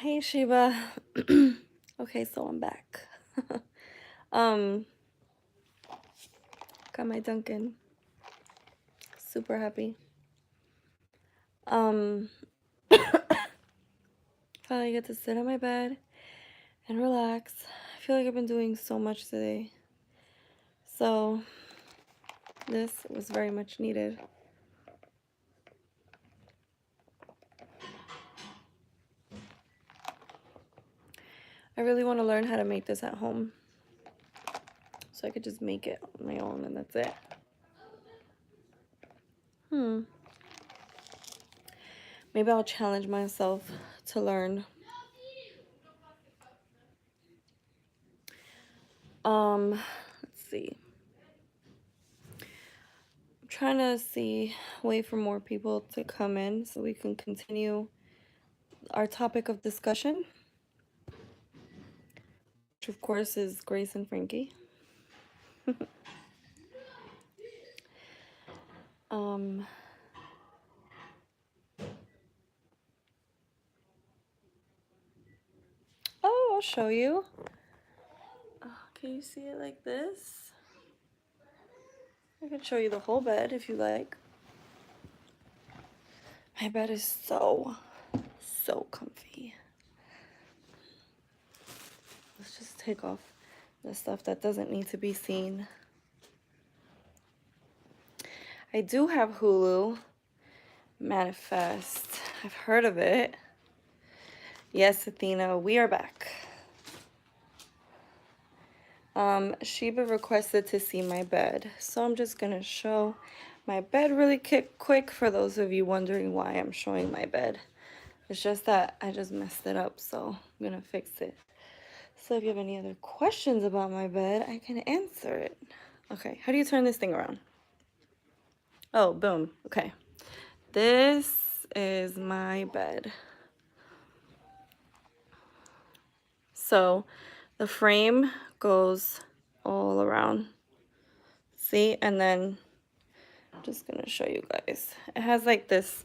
Hey Shiva. Okay, so I'm back. um, got my Dunkin'. Super happy. Um, finally get to sit on my bed and relax. I feel like I've been doing so much today. So this was very much needed. I really want to learn how to make this at home. So I could just make it on my own and that's it. Maybe I'll challenge myself to learn. Let's see. I'm trying to wait for more people to come in so we can continue our topic of discussion, which of course is Grace and Frankie. Oh, I'll show you. Can you see it like this? I can show you the whole bed if you like. My bed is so comfy. Let's just take off the stuff that doesn't need to be seen. I do have Hulu Manifest. I've heard of it. Yes, Athena, we are back. Sheba requested to see my bed, so I'm just gonna show my bed really quick for those of you wondering why I'm showing my bed. It's just that I just messed it up, so I'm gonna fix it. So if you have any other questions about my bed, I can answer it. Okay, how do you turn this thing around? Oh, boom. Okay. This is my bed. So the frame goes all around. See? And then I'm just gonna show you guys. It has like this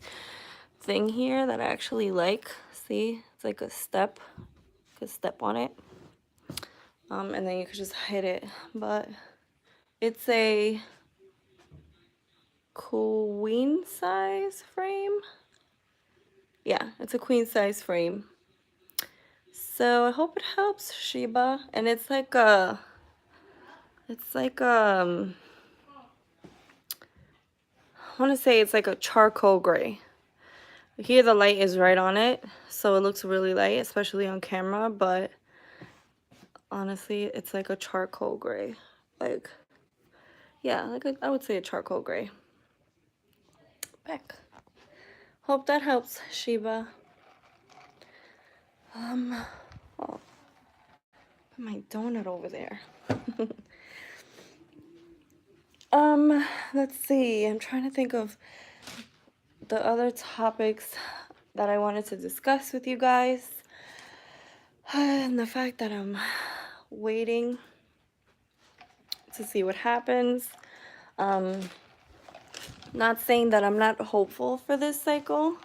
thing here that I actually like. See? It's like a step. You could step on it. And then you could just hit it. But it's a queen size frame. Yeah, it's a queen size frame. So I hope it helps, Sheba. And it's like I want to say it's like a charcoal gray. Here the light is right on it, so it looks really light, especially on camera, but honestly, it's like a charcoal gray. Like, yeah, I would say a charcoal gray. Back. Hope that helps, Sheba. Oh, put my donut over there. Let's see. I'm trying to think of the other topics that I wanted to discuss with you guys. And the fact that I'm waiting to see what happens. Not saying that I'm not hopeful for this cycle.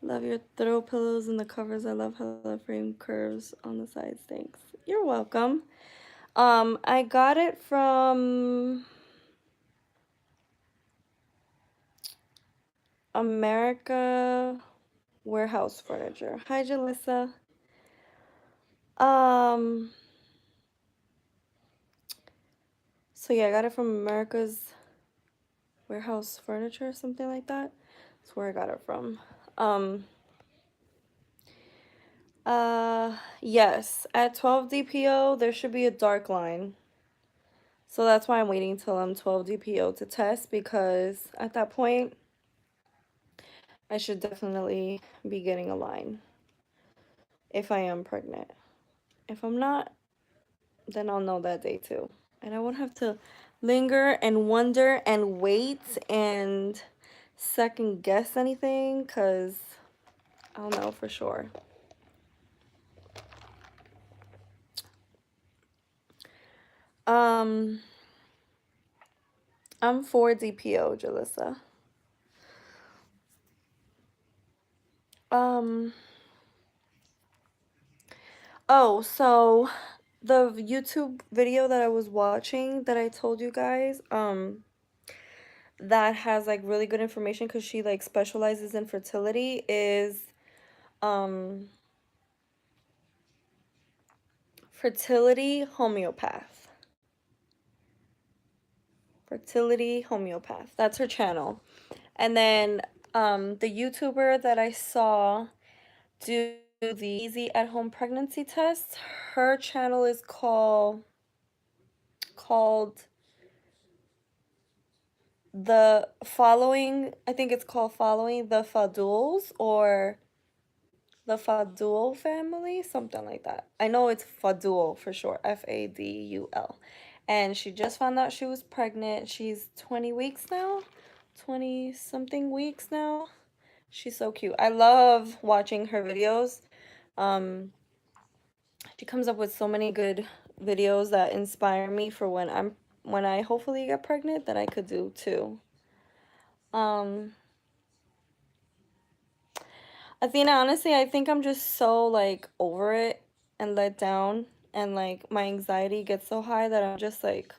Love your throw pillows and the covers. I love how the frame curves on the sides. Thanks. You're welcome. I got it from America Warehouse Furniture. Hi, Jalissa. So yeah, I got it from America's Warehouse Furniture, something like that. That's where I got it from. Yes, at 12 DPO, there should be a dark line. So that's why I'm waiting till I'm 12 DPO to test, because at that point, I should definitely be getting a line if I am pregnant. If I'm not, then I'll know that day too. And I won't have to linger and wonder and wait and second guess anything, because I'll know for sure. I'm 4 DPO, Jalissa. Oh, so the YouTube video that I was watching that I told you guys, that has like really good information because she like specializes in fertility is um fertility homeopath. Fertility homeopath. That's her channel. And then the YouTuber that I saw do the easy at home pregnancy test, her channel is called the following, I think it's called Following the Faduls or the Fadul family, something like that. I know it's Fadul for short, Fadul. And she just found out she was pregnant. She's 20 weeks now, 20 something weeks now. She's so cute. I love watching her videos. Um, she comes up with so many good videos that inspire me for when I hopefully get pregnant that I could do too. Um, Athena, honestly, I think I'm just so like over it and let down, and like my anxiety gets so high that I'm just like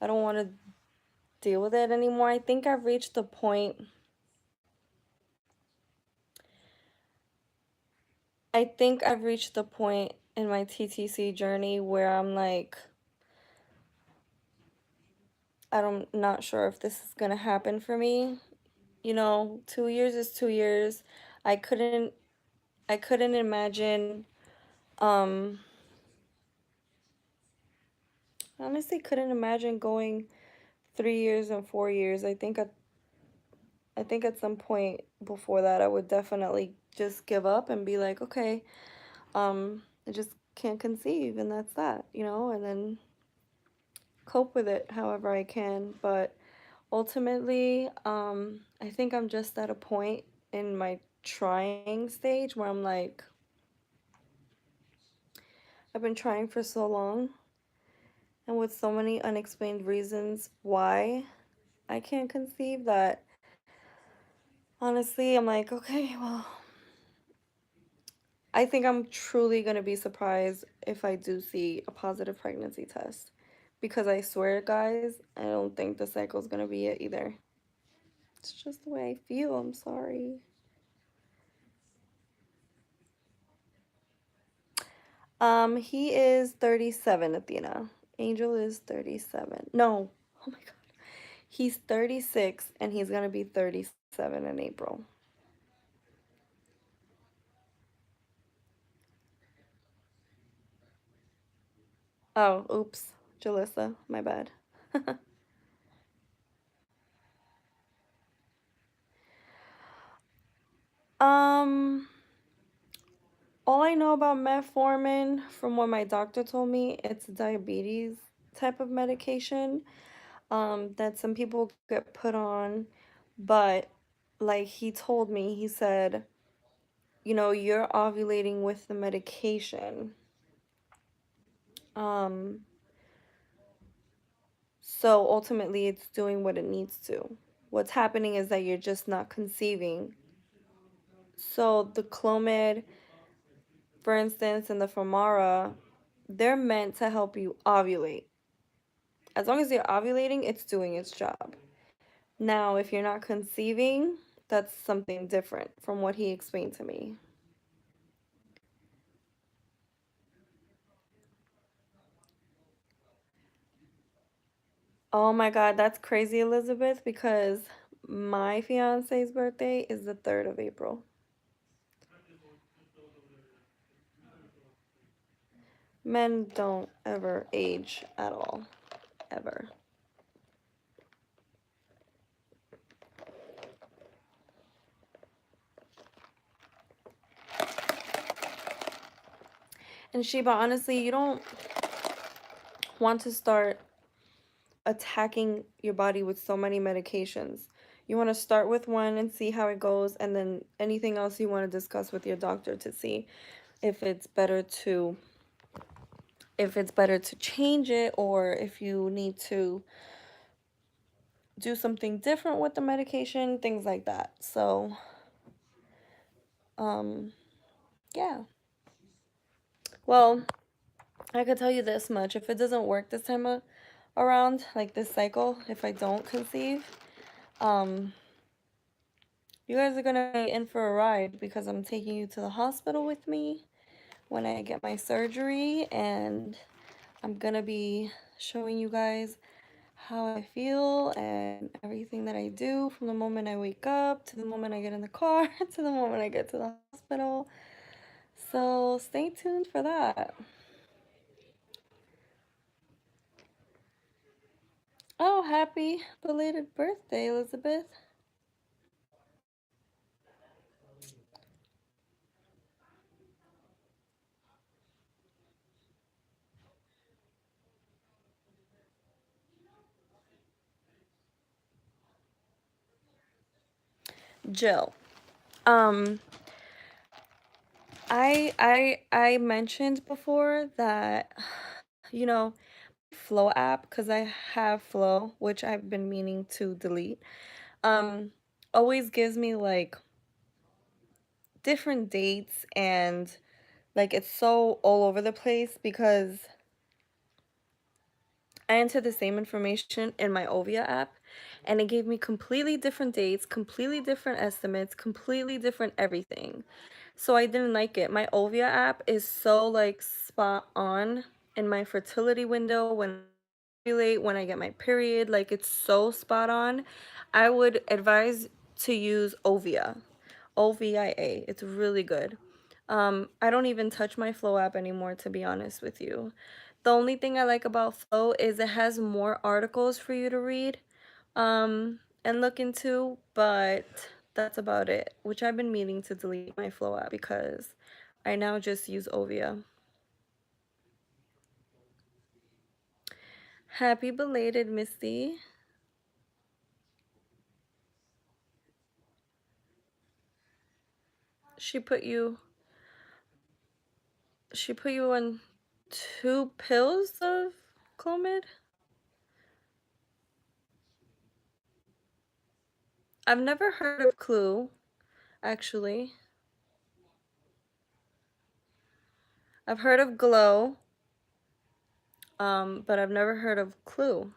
I don't want to deal with it anymore. I think I've reached the point in my TTC journey where I'm like I'm not sure if this is gonna happen for me. 2 years is 2 years. I couldn't I couldn't imagine um honestly couldn't imagine going 3 years and 4 years. I think at some point before that I would definitely just give up and be like, okay, I just can't conceive and that's that, and then cope with it however I can. But ultimately, I think I'm just at a point in my trying stage where I'm like, I've been trying for so long and with so many unexplained reasons why I can't conceive that honestly I'm like, okay, well, I think I'm truly going to be surprised if I do see a positive pregnancy test. Because I swear, guys, I don't think the cycle's going to be it either. It's just the way I feel. I'm sorry. He is 37, Athena. Angel is 37. No. Oh my God. He's 36 and he's going to be 37 in April. Oh, oops. Jalissa, my bad. um, All I know about metformin from what my doctor told me, it's a diabetes type of medication that some people get put on. But like he told me, he said, you're ovulating with the medication. Um, so ultimately it's doing what it needs to. What's happening is that you're just not conceiving. So the Clomid, for instance, and the Femara, they're meant to help you ovulate. As long as you're ovulating, it's doing its job. Now, if you're not conceiving, that's something different from what he explained to me. Oh my God, that's crazy, Elizabeth, because my fiance's birthday is the 3rd of April. Men don't ever age at all, ever. And Sheba, honestly, you don't want to start attacking your body with so many medications. You want to start with one and see how it goes, and then anything else you want to discuss with your doctor to see if it's better to change it, or if you need to do something different with the medication, things like that. So, um, yeah. Well, I could tell you this much. If it doesn't work this time around, like this cycle, if I don't conceive, um, you guys are gonna be in for a ride because I'm taking you to the hospital with me when I get my surgery, and I'm gonna be showing you guys how I feel and everything that I do from the moment I wake up to the moment I get in the car to the moment I get to the hospital. So stay tuned for that. Oh, happy belated birthday, Elizabeth. Jill. Um, I mentioned before that, you know, Flow app, because I have Flow, which I've been meaning to delete, um, always gives me like different dates, and like it's so all over the place because I entered the same information in my Ovia app, and it gave me completely different dates, completely different estimates, completely different everything. So I didn't like it. My Ovia app is so like spot on in my fertility window when I ovulate, when I get my period, like it's so spot on. I would advise to use Ovia. OVIA. It's really good. I don't even touch my Flow app anymore, to be honest with you. The only thing I like about Flow is it has more articles for you to read and look into, but that's about it, which I've been meaning to delete my Flow app because I now just use Ovia. Happy belated, Misty. She put you she put you on 2 pills of Clomid? I've never heard of Clue, actually. I've heard of Glow, but I've never heard of Clue.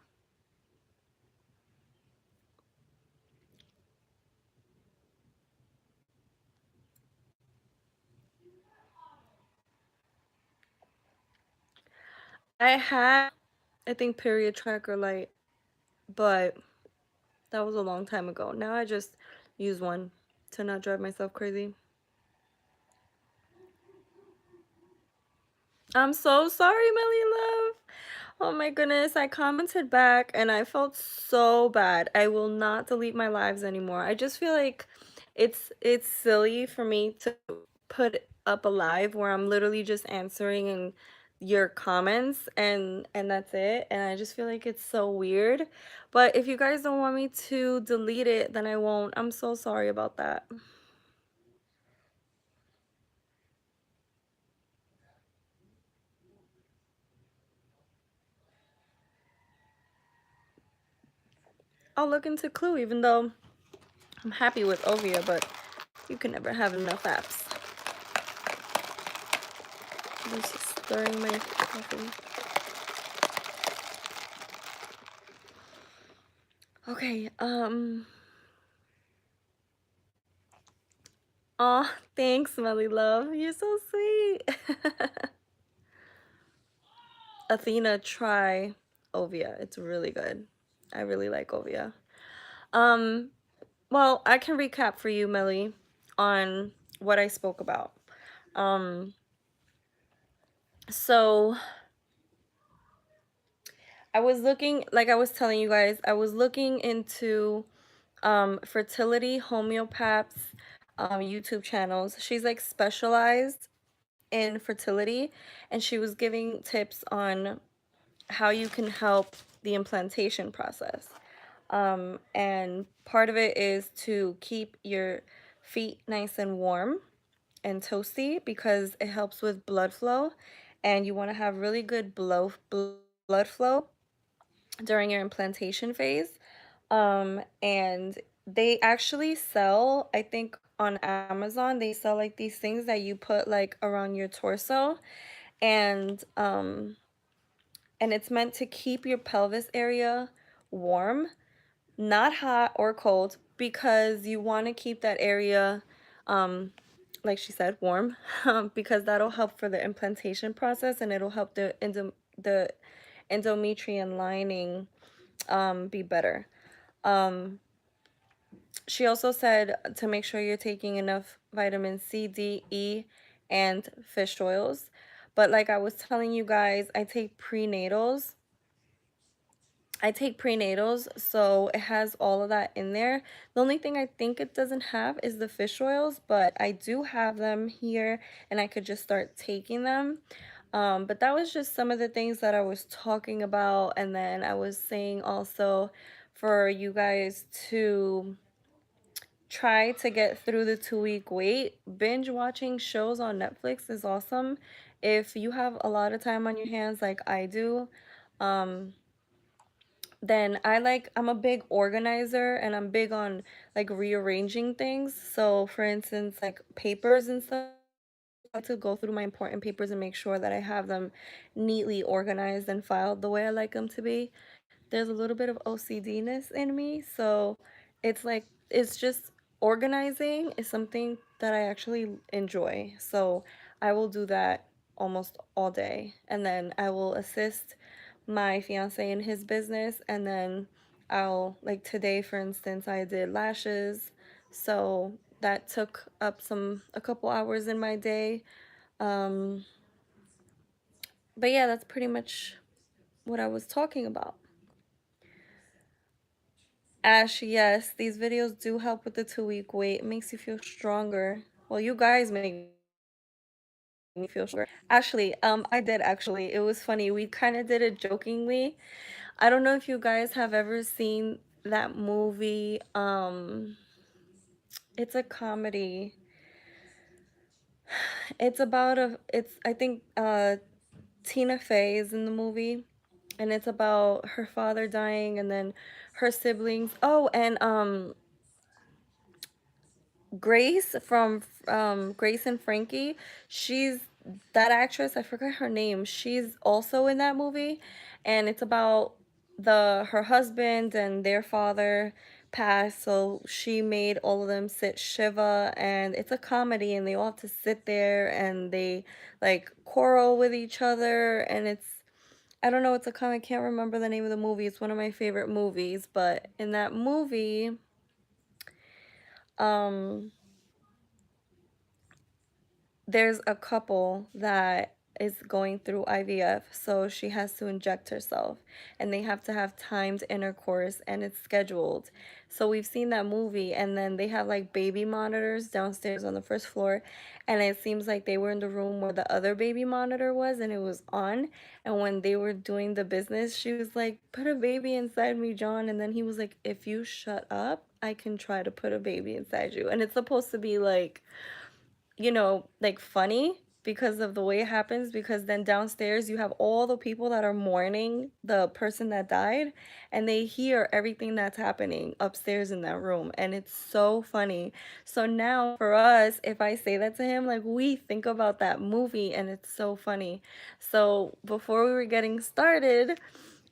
I had, I think, Period Tracker Light, but that was a long time ago. Now I just use one to not drive myself crazy. I'm so sorry, Melly Love. Oh my goodness, I commented back and I felt so bad. I will not delete my lives anymore. I just feel like it's silly for me to put up a live where I'm literally just answering and your comments and that's it. And I just feel like it's so weird. But if you guys don't want me to delete it, then I won't. I'm so sorry about that. I'll look into Clue, even though I'm happy with Ovia, but you can never have enough apps. I'm just stirring my coffee. Okay, aw, thanks, Melly Love. You're so sweet. Athena, try Ovia. It's really good. I really like Ovia. Um, well, I can recap for you, Melly, on what I spoke about. Um, so I was looking, like I was telling you guys, I was looking into fertility homeopaths YouTube channels. She's like specialized in fertility, and she was giving tips on how you can help the implantation process. And part of it is to keep your feet nice and warm and toasty because it helps with blood flow, and you want to have really good blood flow during your implantation phase. And they actually sell, I think on Amazon, they sell like these things that you put like around your torso, and it's meant to keep your pelvis area warm, not hot or cold, because you want to keep that area, um, like she said, warm, because that'll help for the implantation process, and it'll help the endometrium lining be better. Um, she also said to make sure you're taking enough vitamin C, D, E, and fish oils. But like I was telling you guys, I take prenatals, so it has all of that in there. The only thing I think it doesn't have is the fish oils, but I do have them here and I could just start taking them. But that was just some of the things that I was talking about. And then I was saying also for you guys to try to get through the 2 week wait. Binge watching shows on Netflix is awesome. If you have a lot of time on your hands like I do, um, then I'm a big organizer and I'm big on like rearranging things. So for instance, like papers and stuff, I like to go through my important papers and make sure that I have them neatly organized and filed the way I like them to be. There's a little bit of OCD-ness in me, so it's just organizing is something that I actually enjoy. So I will do that almost all day, and then I will assist my fiance in his business, and then I'll like today, for instance, I did lashes, so that took up a couple hours in my day. Um, but yeah, that's pretty much what I was talking about. Ash, yes, these videos do help with the 2 week wait. It makes you feel stronger. Well, you guys make me feel stronger. Actually, I did actually. It was funny. We kind of did it jokingly. I don't know if you guys have ever seen that movie. It's a comedy. I think Tina Fey is in the movie, and it's about her father dying and then her siblings. Oh, and Grace from Grace and Frankie, she's that actress, I forgot her name. She's also in that movie, and it's about her husband and their father passed, so she made all of them sit Shiva, and it's a comedy and they all have to sit there and they like quarrel with each other, and I don't know, it's a comic, I can't remember the name of the movie. It's one of my favorite movies, but in that movie, um there's a couple that is going through IVF, so she has to inject herself, and they have to have timed intercourse, and it's scheduled. So we've seen that movie, and then they have like baby monitors downstairs on the first floor, and it seems like they were in the room where the other baby monitor was, and it was on. And when they were doing the business, she was like, "Put a baby inside me, John," and then he was like, "If you shut up, I can try to put a baby inside you." And it's supposed to be like, like funny because of the way it happens, because then downstairs you have all the people that are mourning the person that died, and they hear everything that's happening upstairs in that room, and it's so funny. So now for us, if I say that to him, like we think about that movie and it's so funny. So before we were getting started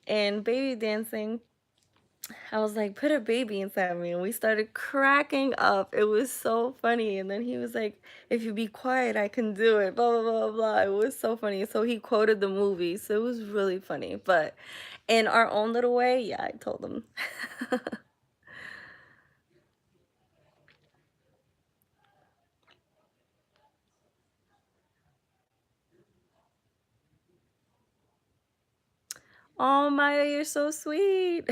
in baby dancing, I was like, put a baby inside me. And we started cracking up. It was so funny. And then he was like, if you be quiet, I can do it. Blah, blah, blah, blah. It was so funny. So he quoted the movie. So it was really funny. But in our own little way, yeah, I told him. Oh, Maya, you're so sweet.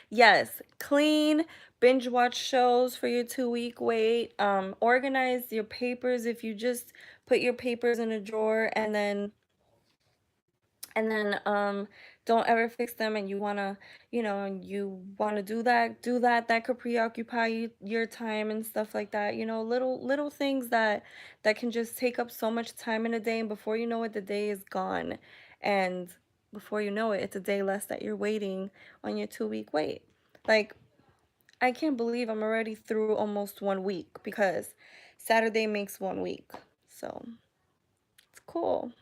Yes, clean, binge watch shows for your 2 week wait. Organize your papers. If you just put your papers in a drawer and then don't ever fix them, and you want to do that, that could preoccupy your time and stuff like that, little things that can just take up so much time in a day, and before you know it, the day is gone, and before you know it, it's a day less that you're waiting on your 2 week wait. Like, I can't believe I'm already through almost 1 week, because Saturday makes 1 week, so it's cool.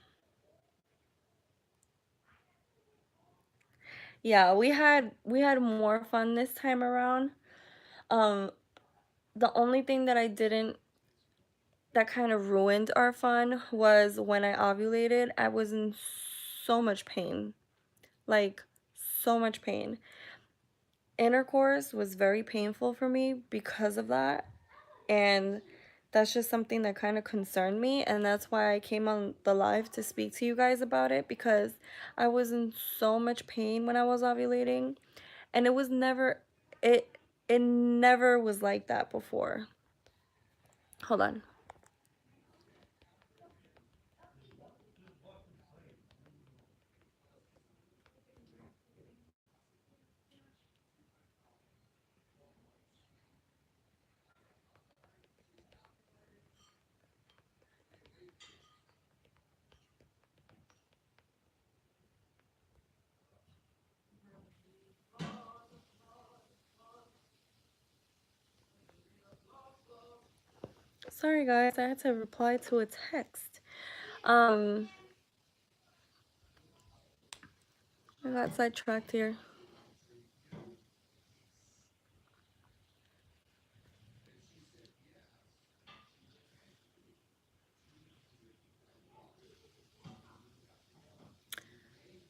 Yeah, we had more fun this time around. Um, the only thing that I didn't that kind of ruined our fun was when I ovulated. I was in so much pain. Like so much pain. Intercourse was very painful for me because of that. And that's just something that kind of concerned me. And that's why I came on the live to speak to you guys about it, because I was in so much pain when I was ovulating. And it was never, it, it never was like that before. Hold on. Sorry guys, I had to reply to a text. Um, I got sidetracked here.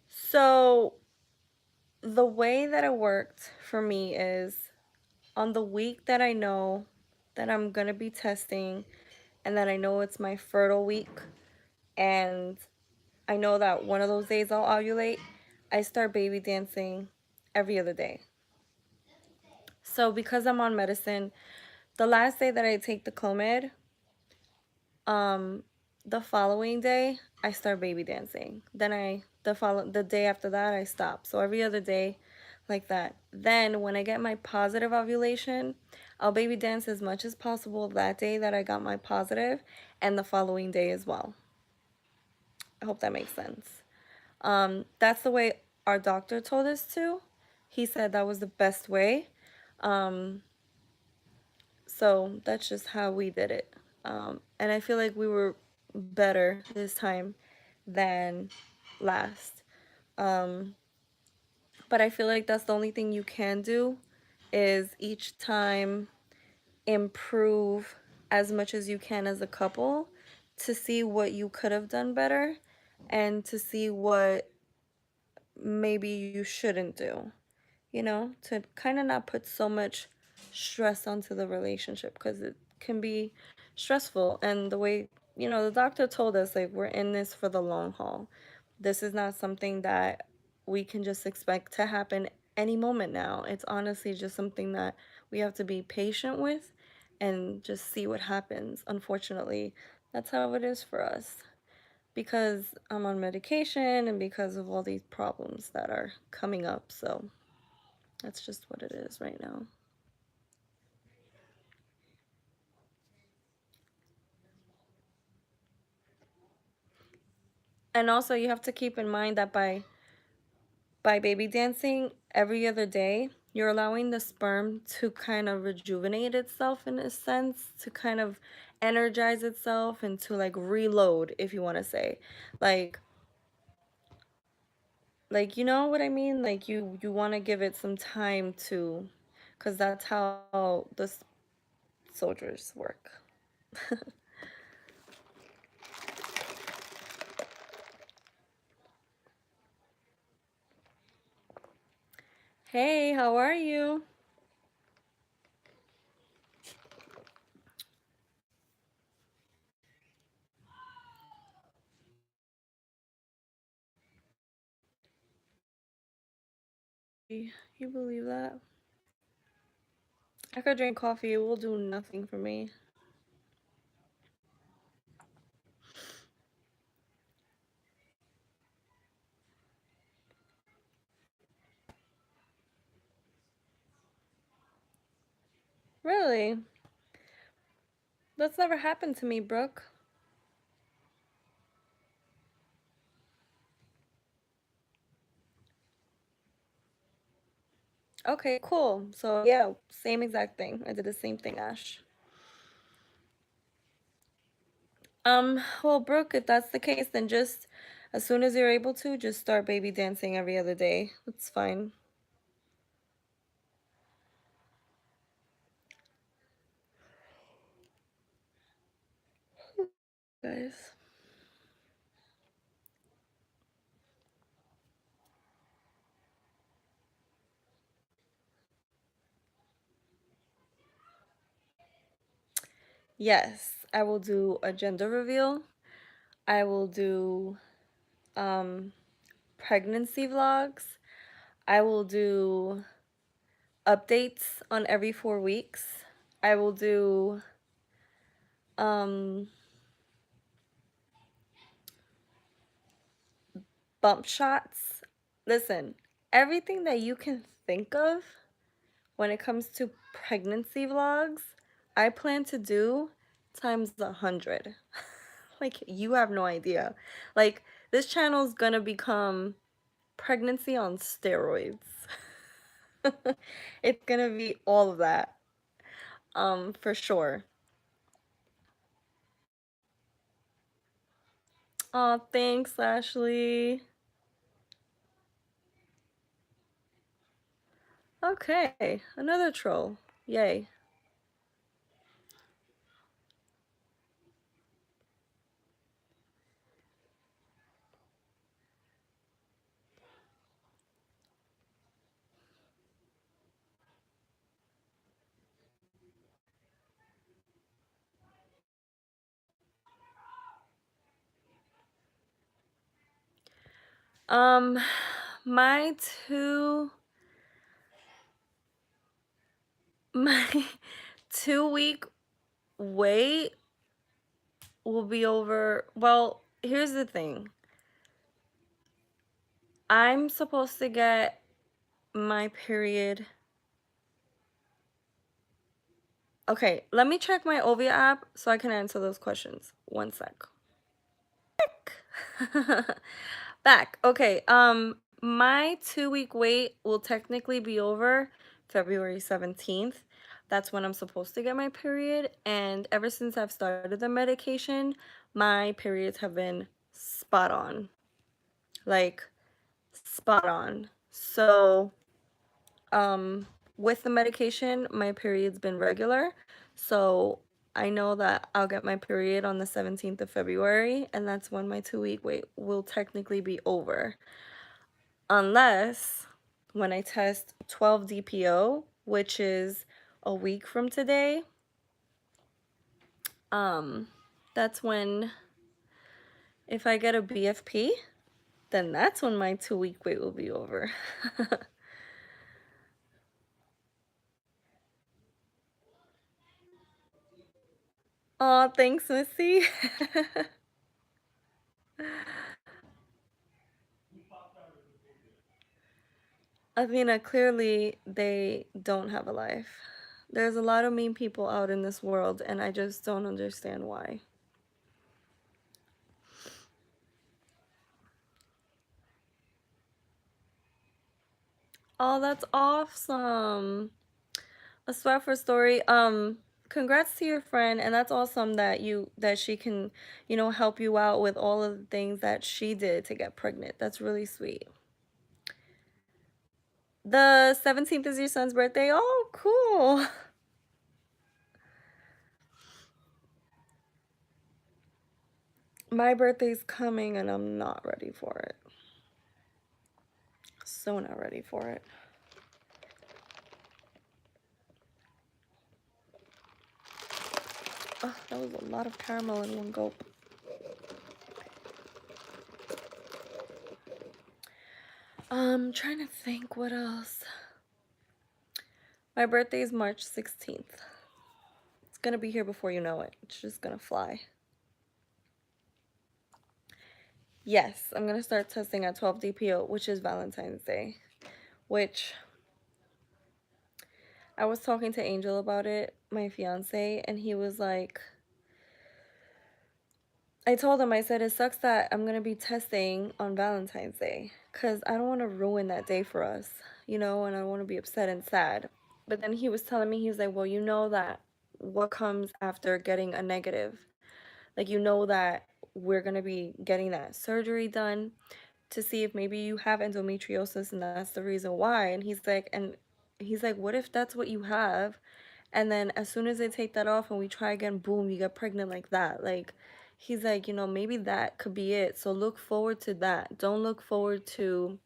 So the way that it worked for me is on the week that I know that I'm gonna be testing and that I know it's my fertile week and I know that one of those days I'll ovulate, I start baby dancing every other day. So because I'm on medicine, the last day that I take the Clomid, um, the following day I start baby dancing. Then the day after that I stop. So every other day like that. Then when I get my positive ovulation, I'll baby dance as much as possible that day that I got my positive and the following day as well. I hope that makes sense. That's the way our doctor told us to. He said that was the best way. Um, so that's just how we did it. And I feel like we were better this time than last. Um, but I feel like that's the only thing you can do is each time improve as much as you can as a couple to see what you could have done better and to see what maybe you shouldn't do, to kind of not put so much stress onto the relationship because it can be stressful. And the way, the doctor told us, like, we're in this for the long haul. This is not something that we can just expect to happen any moment now. It's honestly just something that we have to be patient with and just see what happens. Unfortunately, that's how it is for us because I'm on medication and because of all these problems that are coming up. So that's just what it is right now. And also you have to keep in mind that by baby dancing every other day, you're allowing the sperm to kind of rejuvenate itself in a sense, to kind of energize itself and to like reload, if you want to say. Like you know what I mean? Like you want to give it some time to, cuz that's how the soldiers work. Hey, how are you? You believe that? I could drink coffee, it will do nothing for me. Really? That's never happened to me, Brooke. Okay, cool. So yeah, same exact thing. I did the same thing, Ash. Well, Brooke, if that's the case, then just As soon as you're able to, just start baby dancing every other day. It's fine. Guys. Yes, I will do a gender reveal. I will do um, pregnancy vlogs. I will do updates on every 4 weeks. I will do um, bump shots. Listen, everything that you can think of when it comes to pregnancy vlogs, I plan to do times 100. Like, you have no idea. Like, this channel is gonna become pregnancy on steroids. It's gonna be all of that, for sure. Oh, thanks, Ashley. Okay, another troll. Yay. Um, my two, my 2 week wait will be over. Well, here's the thing. I'm supposed to get my period. Okay, let me check my Ovia app so I can answer those questions. One sec. Back. Okay, my 2 week wait will technically be over February 17th. That's when I'm supposed to get my period. And ever since I've started the medication, my periods have been spot on. Like, spot on. So, um, with the medication, my period's been regular. So I know that I'll get my period on the 17th of February, and that's when my 2 week wait will technically be over. Unless when I test 12 DPO, which is a week from today, um, that's when, if I get a BFP, then that's when my 2 week wait will be over. Aw, thanks, Missy. Athena, clearly they don't have a life. There's a lot of mean people out in this world, and I just don't understand why. Oh, that's awesome. A sweat for story. Congrats to your friend, and that's awesome that she can, help you out with all of the things that she did to get pregnant. That's really sweet. The 17th is your son's birthday. Oh, cool. My birthday's coming and I'm not ready for it. So not ready for it. Oh, that was a lot of caramel in one gulp. Trying to think what else. My birthday is March 16th. It's gonna be here before you know it. It's just gonna fly. Yes, I'm gonna start testing at 12 DPO, which is Valentine's Day. Which I was talking to Angel about it, my fiance, and he was like, I told him, I said, it sucks that I'm going to be testing on Valentine's Day because I don't want to ruin that day for us, and I don't want to be upset and sad. But then he was telling me, he was like, well, you know that what comes after getting a negative? Like, you know that we're going to be getting that surgery done to see if maybe you have endometriosis and that's the reason why. And he's like, what if that's what you have? And then as soon as they take that off and we try again, boom, you get pregnant like that. Like, he's like, maybe that could be it. So look forward to that. Don't look forward to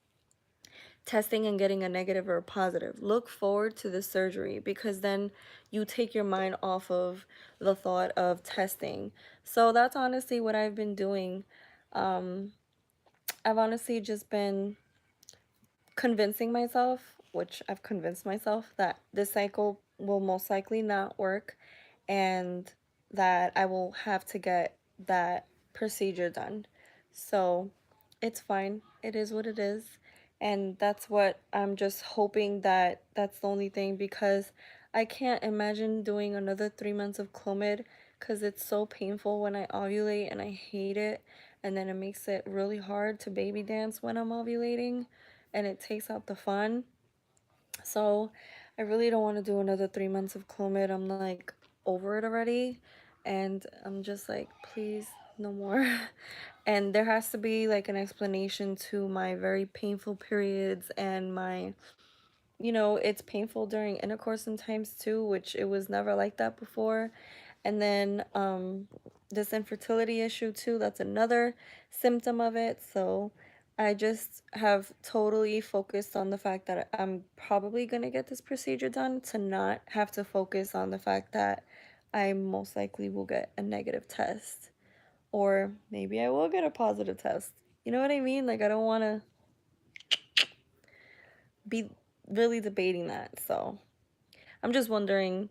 testing and getting a negative or a positive. Look forward to the surgery because then you take your mind off of the thought of testing. So that's honestly what I've been doing. Um, I've honestly just been convincing myself, which I've convinced myself, that this cycle will most likely not work and that I will have to get that procedure done. So it's fine. It is what it is. And that's what I'm just hoping that that's the only thing because I can't imagine doing another 3 months of Clomid because it's so painful when I ovulate and I hate it. And then it makes it really hard to baby dance when I'm ovulating and it takes out the fun. So I really don't want to do another 3 months of Clomid. I'm like over it already. And I'm just like, please, no more. And there has to be like an explanation to my very painful periods and my, it's painful during intercourse sometimes too, which it was never like that before. And then this infertility issue too, that's another symptom of it. So I just have totally focused on the fact that I'm probably going to get this procedure done to not have to focus on the fact that I most likely will get a negative test or maybe I will get a positive test. You know what I mean? Like, I don't want to be really debating that. So I'm just wondering.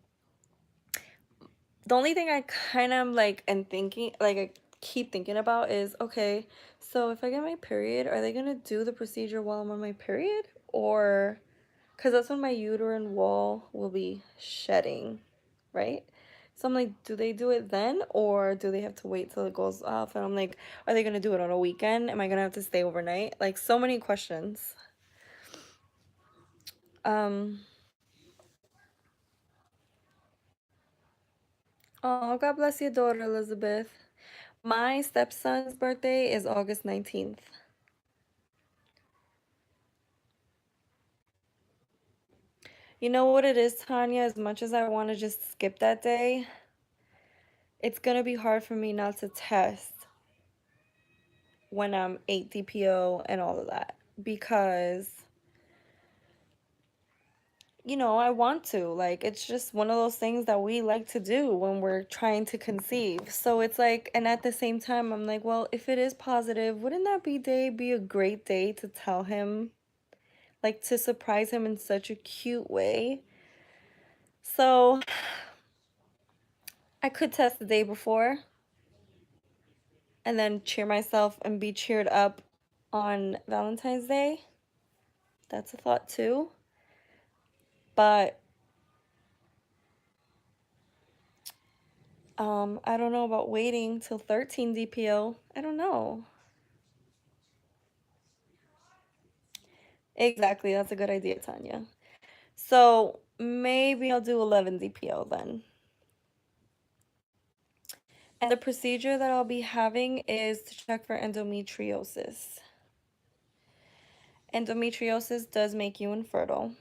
The only thing I kind of like and thinking, like, I keep thinking about is, okay, so if I get my period, are they gonna do the procedure while I'm on my period? Or, because that's when my uterine wall will be shedding, right? So I'm like, do they do it then? Or do they have to wait till it goes off? And I'm like, are they gonna do it on a weekend? Am I gonna have to stay overnight? Like, so many questions. Um, oh, God bless your daughter, Elizabeth. My stepson's birthday is August 19th. You know what it is, Tanya? As much as I want to just skip that day, it's going to be hard for me not to test when I'm 8 DPO and all of that because, I want to. Like, it's just one of those things that we like to do when we're trying to conceive. So it's like, and at the same time, I'm like, well, if it is positive, wouldn't that be a great day to tell him, like, to surprise him in such a cute way? So I could test the day before and then cheer myself and be cheered up on Valentine's Day. That's a thought too. But I don't know about waiting till 13 DPO. I don't know. Exactly, that's a good idea, Tanya. So maybe I'll do 11 DPO then. And the procedure that I'll be having is to check for endometriosis. Endometriosis does make you infertile.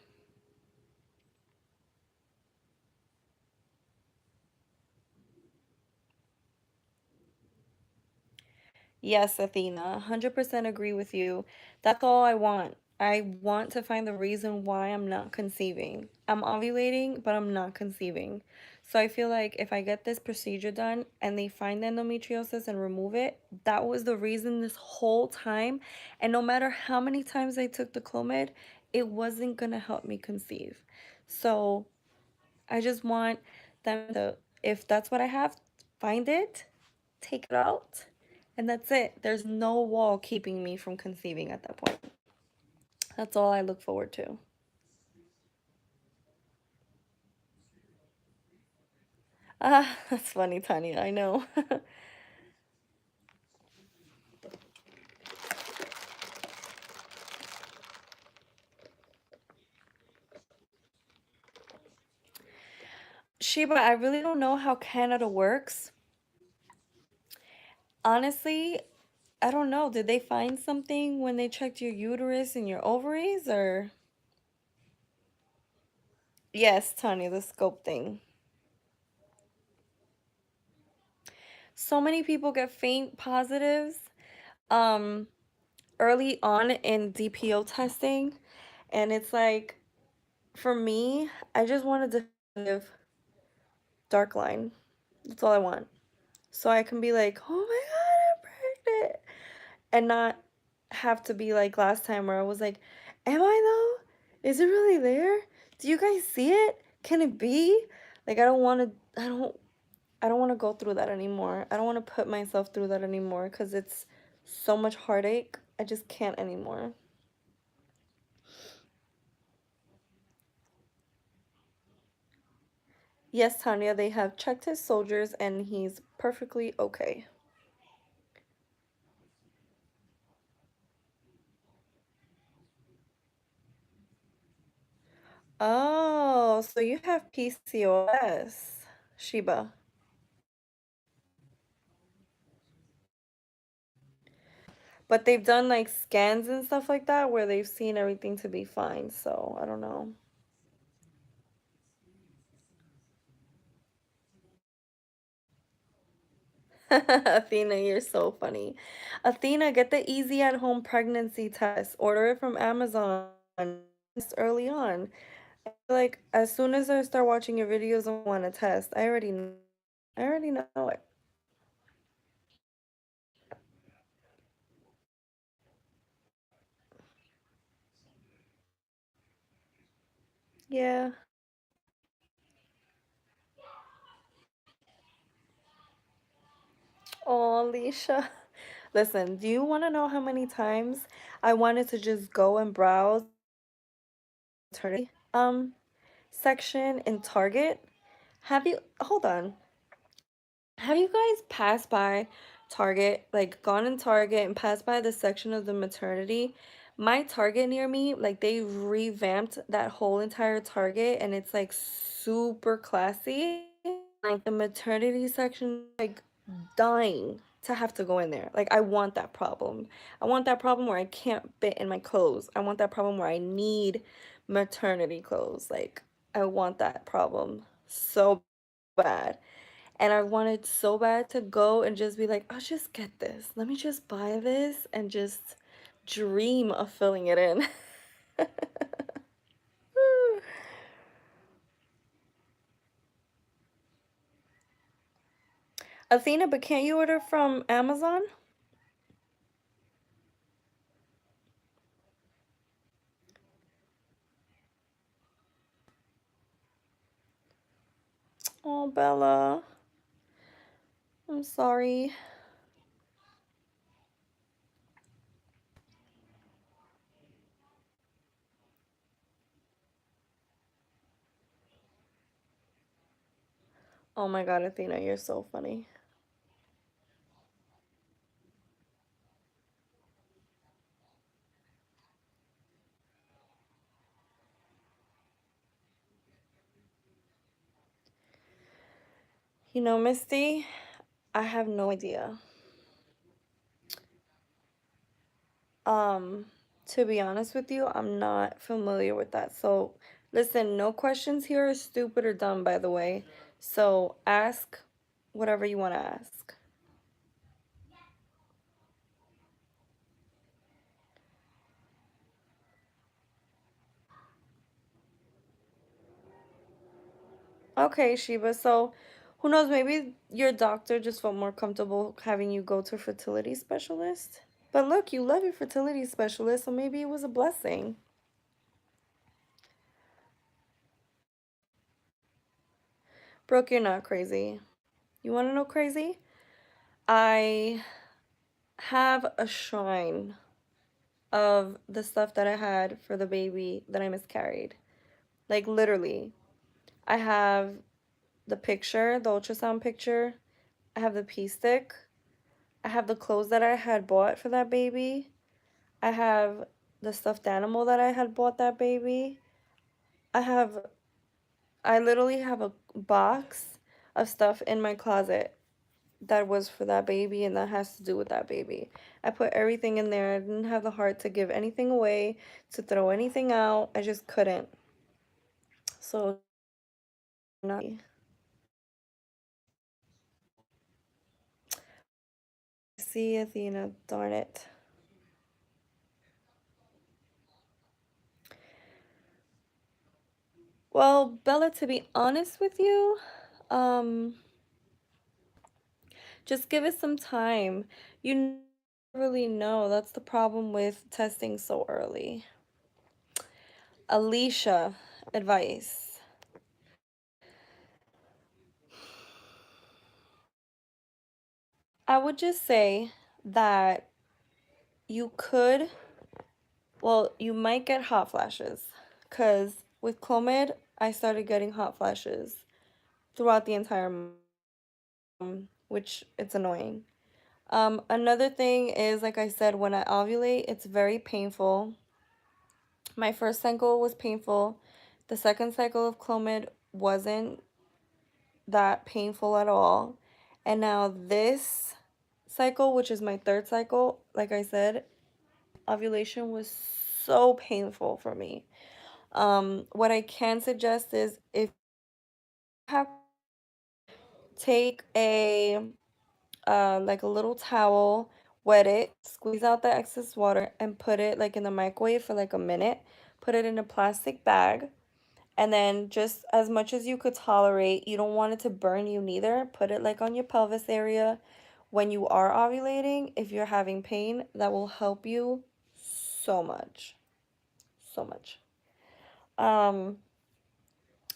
Yes, Athena, 100% agree with you. That's all I want. I want to find the reason why I'm not conceiving. I'm ovulating, but I'm not conceiving. So I feel like if I get this procedure done and they find endometriosis and remove it, that was the reason this whole time. And no matter how many times I took the Clomid, it wasn't going to help me conceive. So I just want them to, if that's what I have, find it, take it out, and that's it. There's no wall keeping me from conceiving at that point. That's all I look forward to. Ah, that's funny, Tanya. I know. Sheba, I really don't know how Canada works. Honestly, I don't know. Did they find something when they checked your uterus and your ovaries or? Yes, Tanya, the scope thing. So many people get faint positives um early on in DPO testing, and it's like for me, I just wanted to live dark line. That's all I want. So I can be like, "Oh my God, I'm pregnant." And not have to be like last time where I was like, "Am I though? Is it really there? Do you guys see it? Can it be?" Like I don't want to go through that anymore. I don't want to put myself through that anymore cuz it's so much heartache. I just can't anymore. Yes, Tanya, they have checked his soldiers and he's perfectly okay. Oh, so you have PCOS, Sheba. But they've done like scans and stuff like that where they've seen everything to be fine. So I don't know. Athena, you're so funny. Athena, get the easy at home pregnancy test. Order it from Amazon just early on. Like as soon as I start watching your videos, I want to test. I already know it. Yeah. Oh, Alicia. Listen, do you want to know how many times I wanted to just go and browse maternity section in Target? Have you hold on. Have you guys passed by Target, like gone in Target and passed by the section of the maternity? My Target near me, like they revamped that whole entire Target and it's like super classy. Like the maternity section, like dying to have to go in there. Like I want that problem. I want that problem where I can't fit in my clothes. I want that problem where I need maternity clothes. Like I want that problem so bad. And I wanted so bad to go and just be like, I'll just get this. Let me just buy this and just dream of filling it in. Athena, but can't you order from Amazon? Oh, Bella. I'm sorry. Oh my God, Athena, you're so funny. You know, Misty, I have no idea. Um, to be honest with you, I'm not familiar with that. So, listen, no questions here are stupid or dumb, by the way. So, ask whatever you want to ask. Okay, Sheba. So, who knows? Maybe your doctor just felt more comfortable having you go to a fertility specialist. But look, you love your fertility specialist, so maybe it was a blessing. Brooke, you're not crazy. You want to know crazy? I have a shrine of the stuff that I had for the baby that I miscarried. Like, literally. I have the picture, the ultrasound picture. I have the pee stick. I have the clothes that I had bought for that baby. I have the stuffed animal that I had bought that baby. I I literally have a box of stuff in my closet that was for that baby and that has to do with that baby. I put everything in there. I didn't have the heart to give anything away, to throw anything out. I just couldn't. So, not see Athena, darn it. Well, Bella, to be honest with you, um, just give it some time. You never really know. That's the problem with testing so early. Alicia, advice. I would just say that you could, well, you might get hot flashes because with Clomid, I started getting hot flashes throughout the entire month, which it's annoying. Another thing is, like I said, when I ovulate, it's very painful. My first cycle was painful. The second cycle of Clomid wasn't that painful at all. And now this cycle, which is my third cycle, like I said, ovulation was so painful for me. What I can suggest is if you have take a like a little towel, wet it, squeeze out the excess water, and put it like in the microwave for like a minute. Put it in a plastic bag, and then just as much as you could tolerate, you don't want it to burn you neither. Put it like on your pelvis area when you are ovulating. If you're having pain, that will help you so much. So much. Um,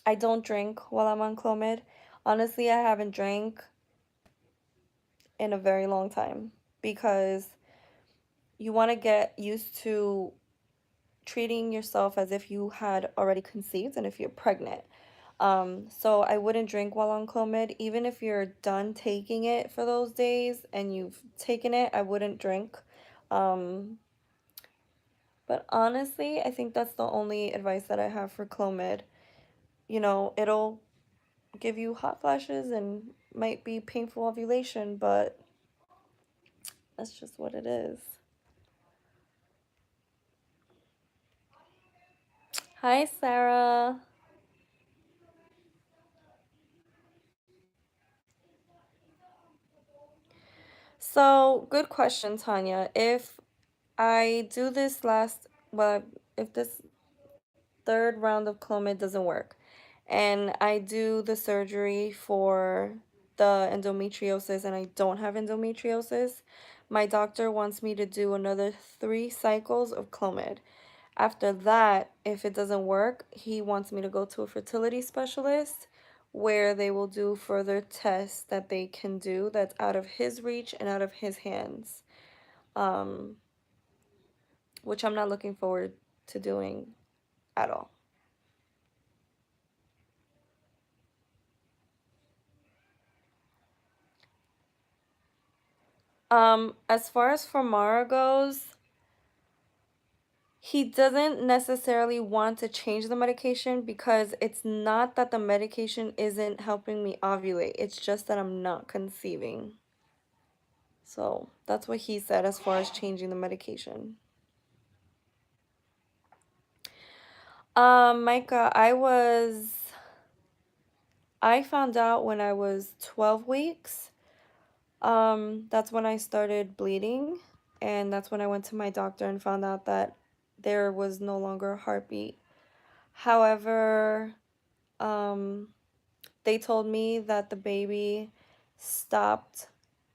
I don't drink while I'm on Clomid. Honestly, I haven't drank in a very long time because you want to get used to treating yourself as if you had already conceived and if you're pregnant. So I wouldn't drink while on Clomid. Even if you're done taking it for those days and you've taken it, I wouldn't drink. Um, but honestly, I think that's the only advice that I have for Clomid. You know, it'll give you hot flashes and might be painful ovulation, but that's just what it is. Hi, Sarah. So, good question, Tanya. If I do this last, well, if this third round of Clomid doesn't work, and I do the surgery for the endometriosis and I don't have endometriosis, my doctor wants me to do another 3 cycles of Clomid. After that, if it doesn't work, he wants me to go to a fertility specialist where they will do further tests that they can do that's out of his reach and out of his hands, um, which I'm not looking forward to doing at all. As far as for Mara goes, he doesn't necessarily want to change the medication because it's not that the medication isn't helping me ovulate. It's just that I'm not conceiving. So that's what he said as far as changing the medication. Micah, I found out when I was 12 weeks. That's when I started bleeding, and that's when I went to my doctor and found out that there was no longer a heartbeat. However, um, they told me that the baby stopped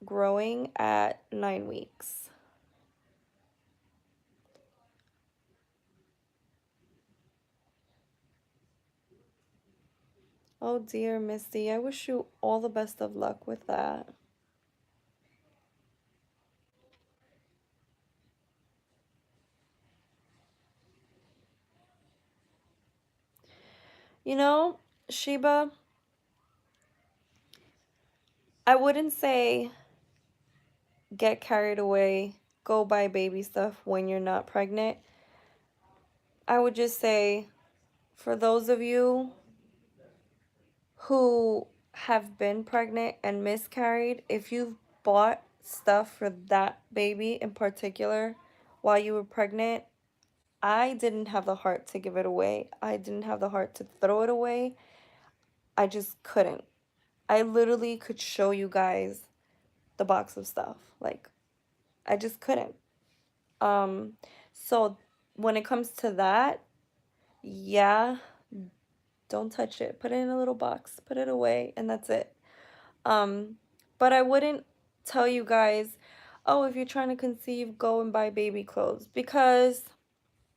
growing at 9 weeks. Oh dear, Misty, I wish you all the best of luck with that. You know, Sheba, I wouldn't say get carried away, go buy baby stuff when you're not pregnant. I would just say for those of you who have been pregnant and miscarried, if you've bought stuff for that baby in particular while you were pregnant, I didn't have the heart to give it away. I didn't have the heart to throw it away. I just couldn't. I literally could show you guys the box of stuff. Like, I just couldn't. Um, so when it comes to that, yeah, don't touch it. Put it in a little box, put it away, and that's it. Um, but I wouldn't tell you guys, oh, if you're trying to conceive, go and buy baby clothes, because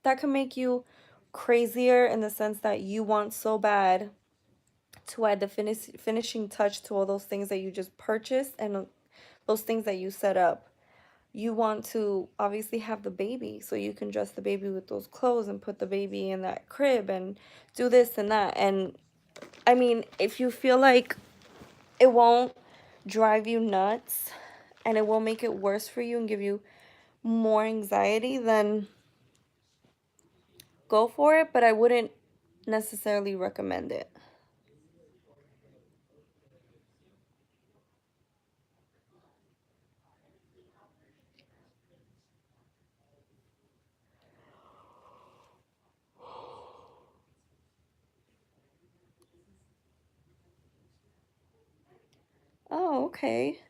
that can make you crazier in the sense that you want so bad to add the finishing touch to all those things that you just purchased and those things that you set up. You want to obviously have the baby so you can dress the baby with those clothes and put the baby in that crib and do this and that. And I mean, if you feel like it won't drive you nuts and it will make it worse for you and give you more anxiety, then go for it, but I wouldn't necessarily recommend it. Oh, okay.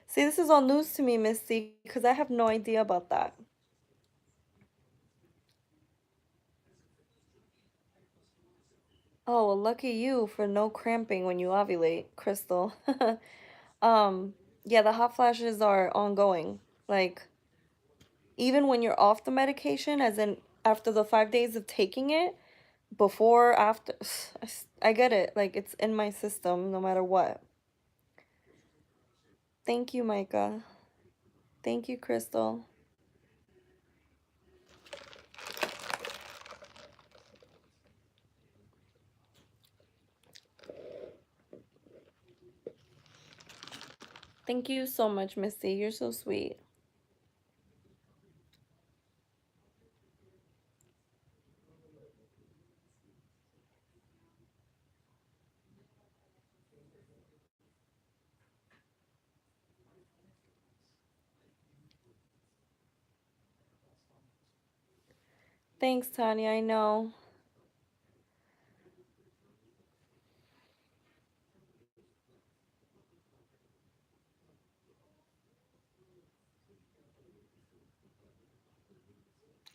See, this is all news to me, Misty, because I have no idea about that. Oh, well, lucky you for no cramping when you ovulate, Crystal. Um, yeah, the hot flashes are ongoing. Like, even when you're off the medication, as in after the 5 days of taking it, before, after, I get it. Like, it's in my system no matter what. Thank you, Micah. Thank you, Crystal. Thank you so much, Misty. You're so sweet. Thanks, Tanya. I know.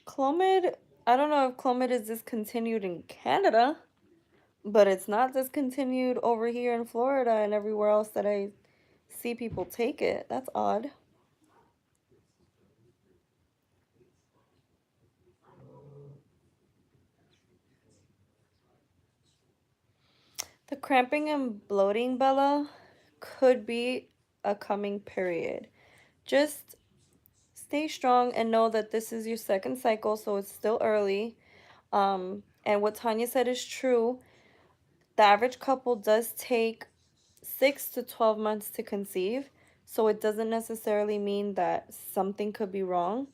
Clomid, I don't know if Clomid is discontinued in Canada, but it's not discontinued over here in Florida and everywhere else that I see people take it. That's odd. The cramping and bloating, Bella, could be a coming period. Just stay strong and know that this is your second cycle, so it's still early. And what Tanya said is true. The average couple does take 6 to 12 months to conceive, so it doesn't necessarily mean that something could be wrong.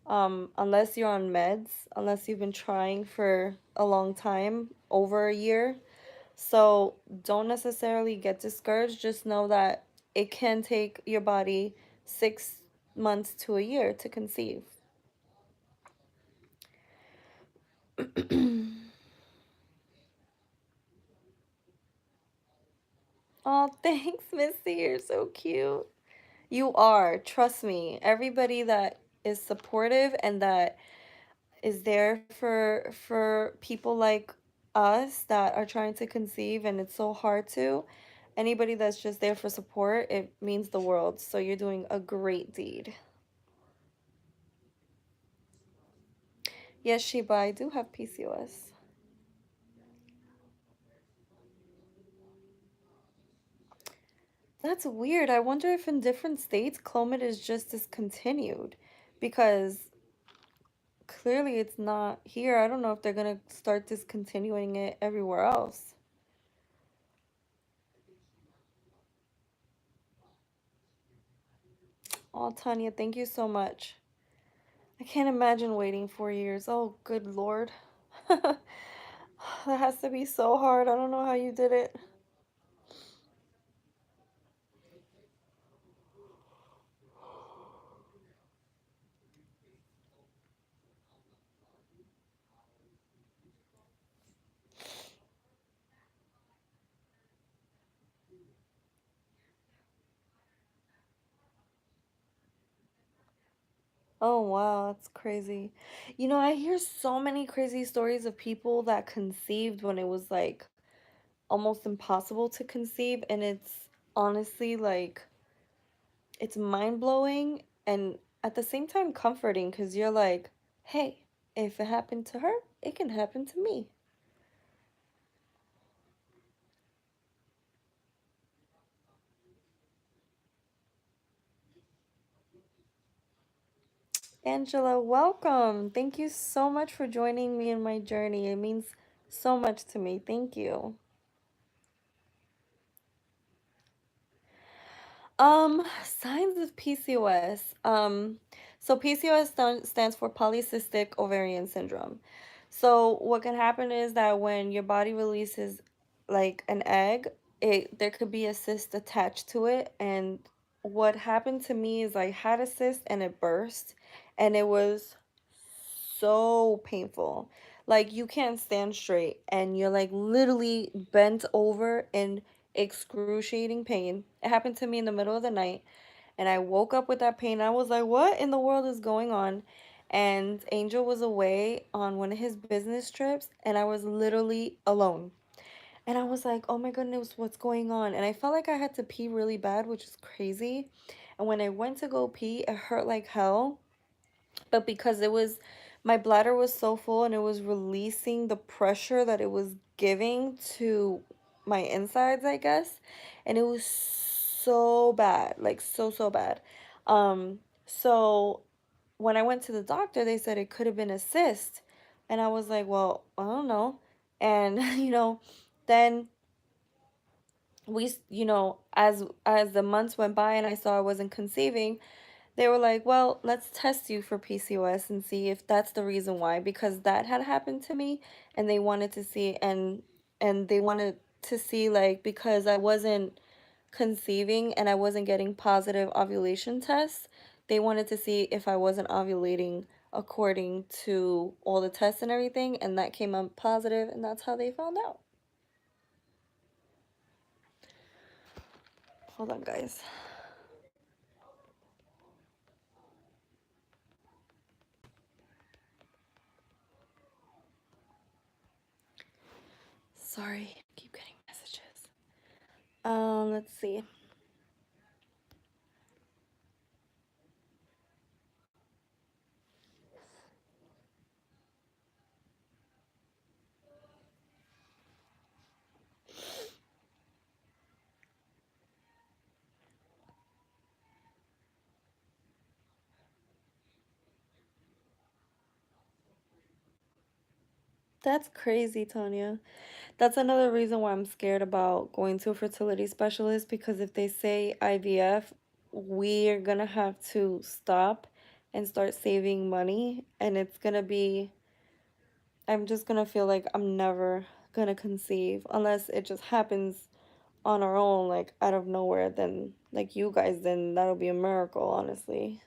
Unless you're on meds, unless you've been trying for a long time, over a year. So don't necessarily get discouraged. Just know that it can take your body 6 months to a year to conceive. Oh, thanks, Missy. You're so cute. You are. Trust me. Everybody that is supportive and that is there for people like us that are trying to conceive and it's so hard to. Anybody that's just there for support, it means the world. So you're doing a great deed. Yes, Sheba, I do have PCOS. That's weird. I wonder if in different states Clomid is just discontinued because clearly it's not here. I don't know if they're gonna start discontinuing it everywhere else. Oh, Tanya, thank you so much. I can't imagine waiting 4 years. Oh, good Lord. That has to be so hard. I don't know how you did it. Oh wow, that's crazy. You know, I hear so many crazy stories of people that conceived when it was like almost impossible to conceive, and it's honestly like it's mind-blowing and at the same time comforting because you're like, hey, if it happened to her, it can happen to me. Angela, welcome. Thank you so much for joining me in my journey. It means so much to me. Thank you. Signs of PCOS. So PCOS stands for polycystic ovarian syndrome. So what can happen is that when your body releases like an egg, it there could be a cyst attached to it. And what happened to me is I had a cyst and it burst, and it was so painful. Like you can't stand straight and you're like literally bent over in excruciating pain. It happened to me in the middle of the night and I woke up with that pain. I was like, "What in the world is going on?" And Angel was away on one of his business trips and I was literally alone. And I was like, "Oh my goodness, what's going on?" And I felt like I had to pee really bad, which is crazy. And when I went to go pee, it hurt like hell, but because it was my bladder was so full and it was releasing the pressure that it was giving to my insides, I guess, and it was so bad, like so bad. So when I went to the doctor, they said it could have been a cyst, and I was like, well, I don't know. And then as the months went by and I saw I wasn't conceiving, they were like, well, let's test you for PCOS and see if that's the reason why, because that had happened to me, and they wanted to see, and they wanted to see, like, because I wasn't conceiving and I wasn't getting positive ovulation tests, they wanted to see if I wasn't ovulating according to all the tests and everything, and that came up positive, and that's how they found out. Hold on, guys. Sorry, keep getting messages. Let's see. That's crazy, Tanya. That's another reason why I'm scared about going to a fertility specialist, because if they say IVF, we're gonna have to stop and start saving money, and it's gonna be, I'm just gonna feel like I'm never gonna conceive unless it just happens on our own, like out of nowhere. Then, like you guys, then that'll be a miracle, honestly.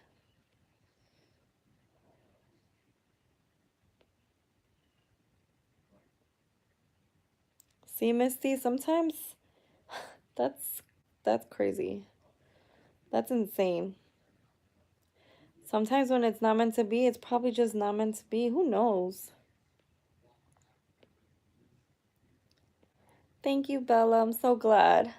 See, Misty, sometimes that's that's crazy. That's insane. Sometimes when it's not meant to be, it's probably just not meant to be. Who knows? Thank you, Bella. I'm so glad.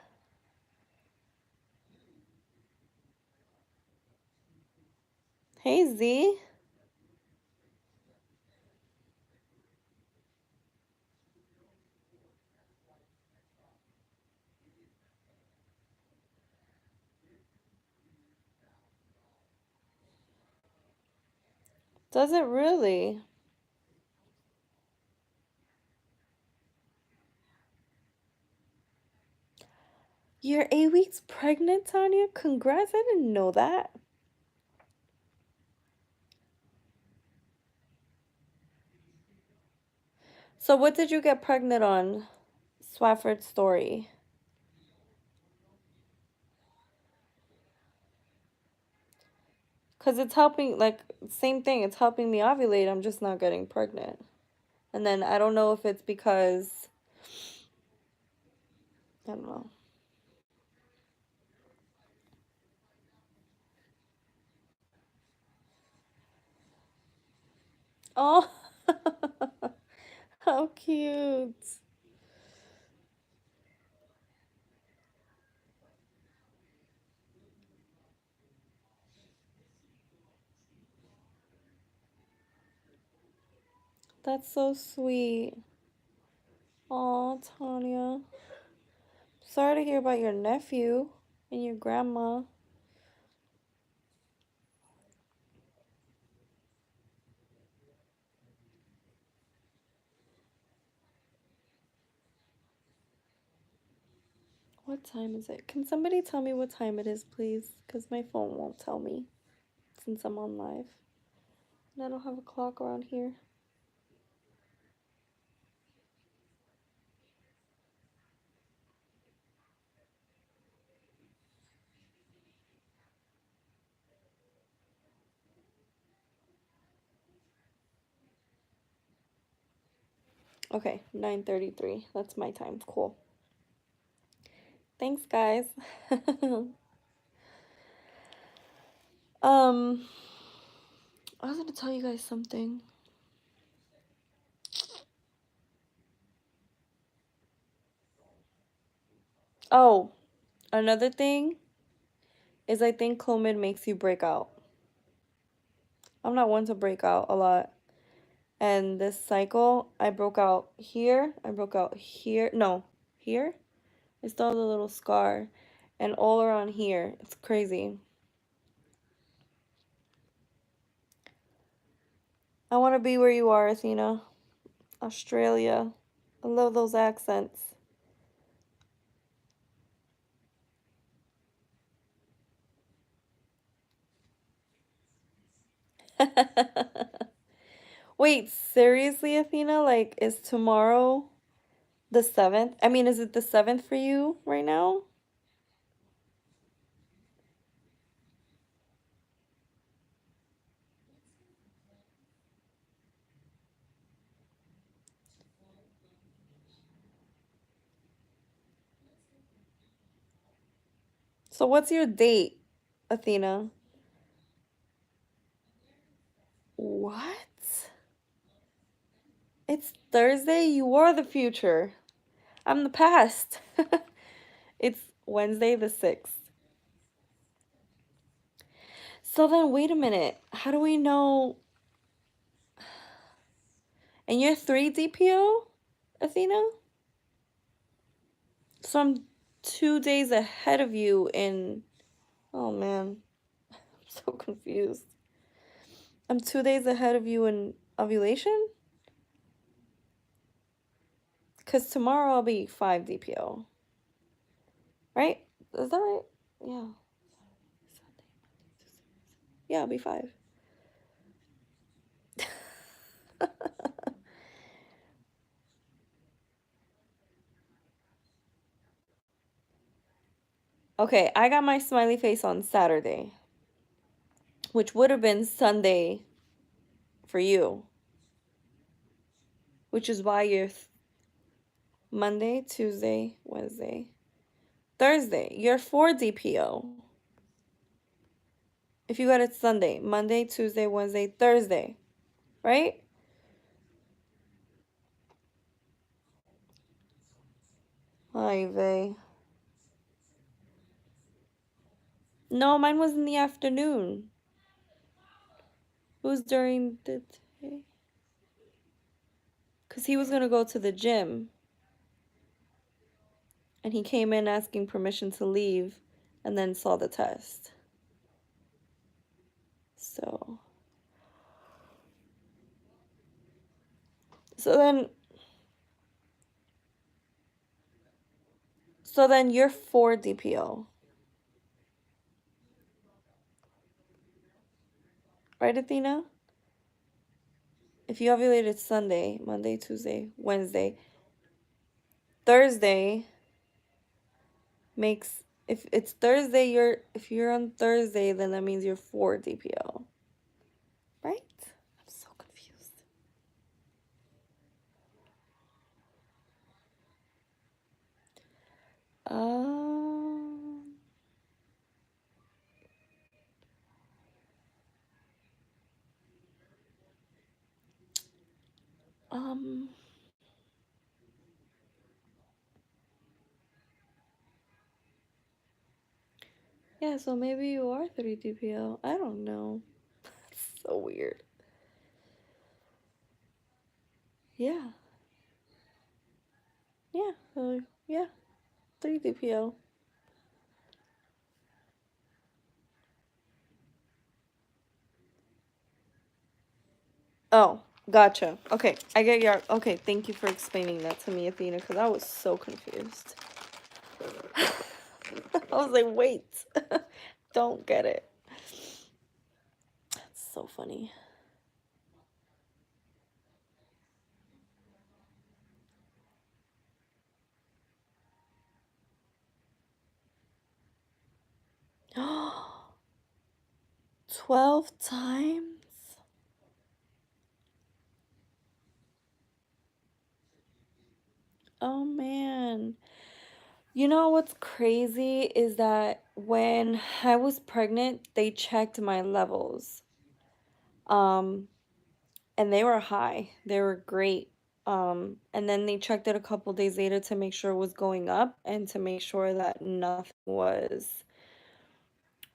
Hey, Z. Does it really? You're 8 weeks pregnant, Tanya? Congrats. I didn't know that. So, what did you get pregnant on? Swafford's story. Because it's helping, like, same thing. It's helping me ovulate. I'm just not getting pregnant. And then I don't know if it's because, I don't know. Oh, how cute. That's so sweet. Oh, Tanya. Sorry to hear about your nephew and your grandma. What time is it? Can somebody tell me what time it is, please? Because my phone won't tell me since I'm on live. And I don't have a clock around here. Okay, 9:33. That's my time. Cool. Thanks, guys. um, I was gonna tell you guys something. Oh, another thing is I think Clomid makes you break out. I'm not one to break out a lot. And this cycle, I broke out here. I broke out here. No, here. I still have the little scar. And all around here. It's crazy. I want to be where you are, Athena. Australia. I love those accents. Wait, seriously, Athena? Like, is tomorrow the 7th? I mean, is it the 7th for you right now? So, what's your date, Athena? What? It's Thursday? You are the future. I'm the past. It's Wednesday the 6th. So then, wait a minute. How do we know? And you're 3 DPO, Athena? So I'm 2 days ahead of you in. Oh man, I'm so confused. I'm 2 days ahead of you in ovulation? Because tomorrow I'll be 5 DPO. Right? Is that right? Yeah. Yeah, I'll be 5. Okay, I got my smiley face on Saturday, which would have been Sunday for you, which is why you're Monday, Tuesday, Wednesday, Thursday. You're 4 DPO. If you got it Sunday, Monday, Tuesday, Wednesday, Thursday, right? Ay vey. No, mine was in the afternoon. It was during the day. Because he was going to go to the gym. And he came in asking permission to leave and then saw the test. So. So then. So then you're 4 DPO. Right, Athena? If you ovulated Sunday, Monday, Tuesday, Wednesday, Thursday makes, if it's Thursday, if you're on Thursday, then that means you're 4 DPO. Right? I'm so confused. Um, Um, yeah, so maybe you are 3 DPO. I don't know. It's so weird. Yeah, yeah, yeah, 3 DPO. Oh, gotcha. Okay, I get your. Okay, thank you for explaining that to me, Athena, because I was so confused. I was like, wait, don't get it. It's so funny. Oh, 12 times? Oh man. You know what's crazy is that when I was pregnant, they checked my levels. Um, and they were high. They were great. And then they checked it a couple days later to make sure it was going up and to make sure that nothing was